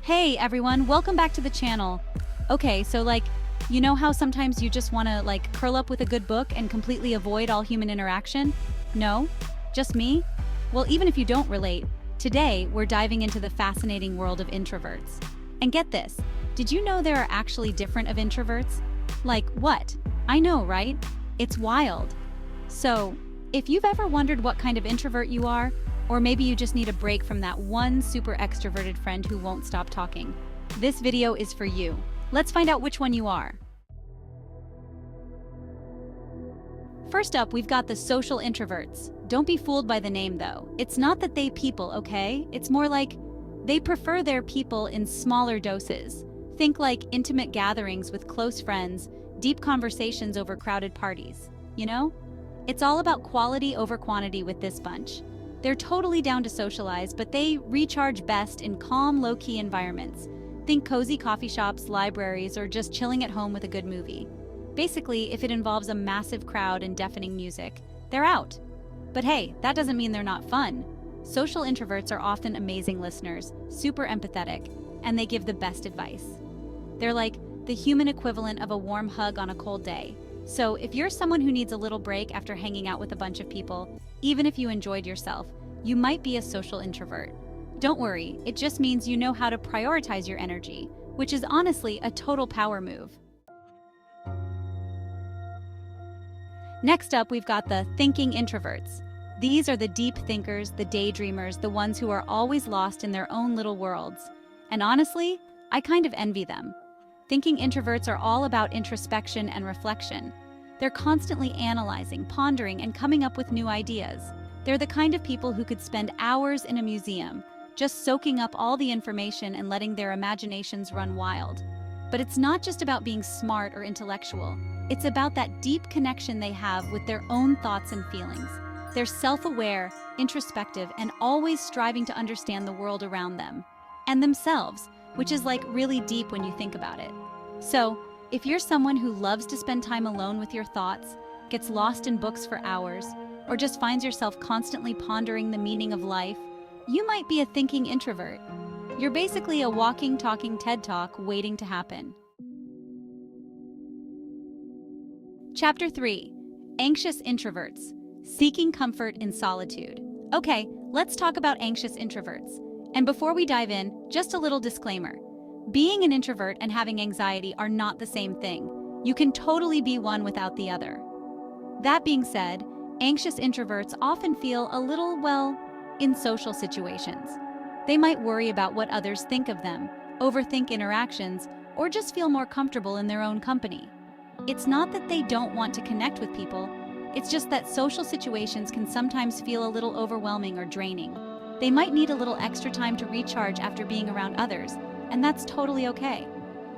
Hey everyone, welcome back to the channel. Okay, so you know how sometimes you just want to curl up with a good book and completely avoid all human interaction? No? Just me? Well, even if you don't relate, today we're diving into the fascinating world of introverts. And get this, did you know there are actually different of introverts? Like what? I know, right? It's wild. So, if you've ever wondered what kind of introvert you are, or maybe you just need a break from that one super extroverted friend who won't stop talking, this video is for you. Let's find out which one you are. First up, we've got the social introverts. Don't be fooled by the name though. It's not that they people, okay? It's more like they prefer their people in smaller doses. Think like intimate gatherings with close friends, deep conversations over crowded parties, you know? It's all about quality over quantity with this bunch. They're totally down to socialize, but they recharge best in calm, low-key environments. Think cozy coffee shops, libraries, or just chilling at home with a good movie. Basically, if it involves a massive crowd and deafening music, they're out. But hey, that doesn't mean they're not fun. Social introverts are often amazing listeners, super empathetic, and they give the best advice. They're like the human equivalent of a warm hug on a cold day. So if you're someone who needs a little break after hanging out with a bunch of people, even if you enjoyed yourself, you might be a social introvert. Don't worry, it just means you know how to prioritize your energy, which is honestly a total power move. Next up, we've got the thinking introverts. These are the deep thinkers, the daydreamers, the ones who are always lost in their own little worlds. And honestly, I kind of envy them. Thinking introverts are all about introspection and reflection. They're constantly analyzing, pondering, and coming up with new ideas. They're the kind of people who could spend hours in a museum, just soaking up all the information and letting their imaginations run wild. But it's not just about being smart or intellectual. It's about that deep connection they have with their own thoughts and feelings. They're self-aware, introspective, and always striving to understand the world around them. And themselves, which is really deep when you think about it. So, if you're someone who loves to spend time alone with your thoughts, gets lost in books for hours, or just finds yourself constantly pondering the meaning of life, you might be a thinking introvert. You're basically a walking, talking TED Talk waiting to happen. Chapter 3. Anxious Introverts. Seeking Comfort in Solitude. Okay, let's talk about anxious introverts. And before we dive in, just a little disclaimer. Being an introvert and having anxiety are not the same thing. You can totally be one without the other. That being said, anxious introverts often feel a little, in social situations. They might worry about what others think of them, overthink interactions, or just feel more comfortable in their own company. It's not that they don't want to connect with people, it's just that social situations can sometimes feel a little overwhelming or draining. They might need a little extra time to recharge after being around others, and that's totally okay.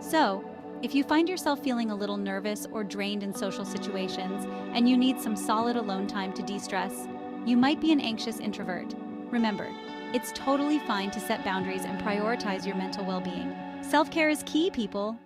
So, if you find yourself feeling a little nervous or drained in social situations, and you need some solid alone time to de-stress, you might be an anxious introvert. Remember, it's totally fine to set boundaries and prioritize your mental well-being. Self-care is key, people.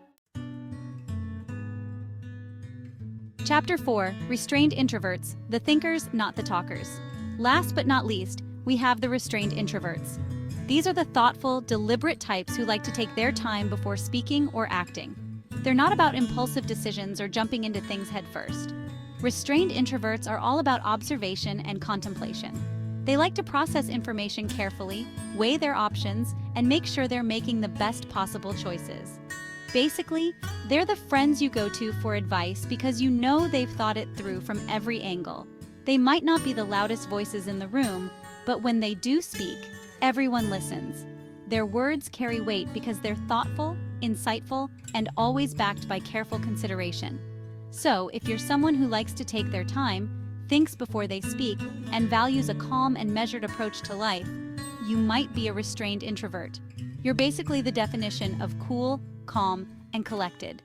Chapter 4. Restrained Introverts. The thinkers, not the talkers. Last but not least, we have the restrained introverts. These are the thoughtful, deliberate types who like to take their time before speaking or acting. They're not about impulsive decisions or jumping into things headfirst. Restrained introverts are all about observation and contemplation. They like to process information carefully, weigh their options, and make sure they're making the best possible choices. Basically, they're the friends you go to for advice because you know they've thought it through from every angle. They might not be the loudest voices in the room, but when they do speak, everyone listens. Their words carry weight because they're thoughtful, insightful, and always backed by careful consideration. So, if you're someone who likes to take their time, thinks before they speak, and values a calm and measured approach to life, you might be a restrained introvert. You're basically the definition of cool, calm, and collected.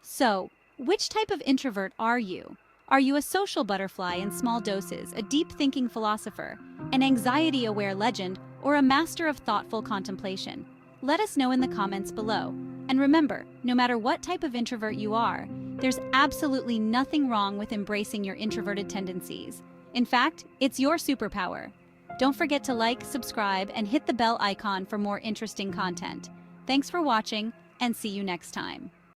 So, which type of introvert are you? Are you a social butterfly in small doses, a deep-thinking philosopher, an anxiety-aware legend, or a master of thoughtful contemplation? Let us know in the comments below. And remember, no matter what type of introvert you are, there's absolutely nothing wrong with embracing your introverted tendencies. In fact, it's your superpower. Don't forget to like, subscribe, and hit the bell icon for more interesting content. Thanks for watching, and see you next time.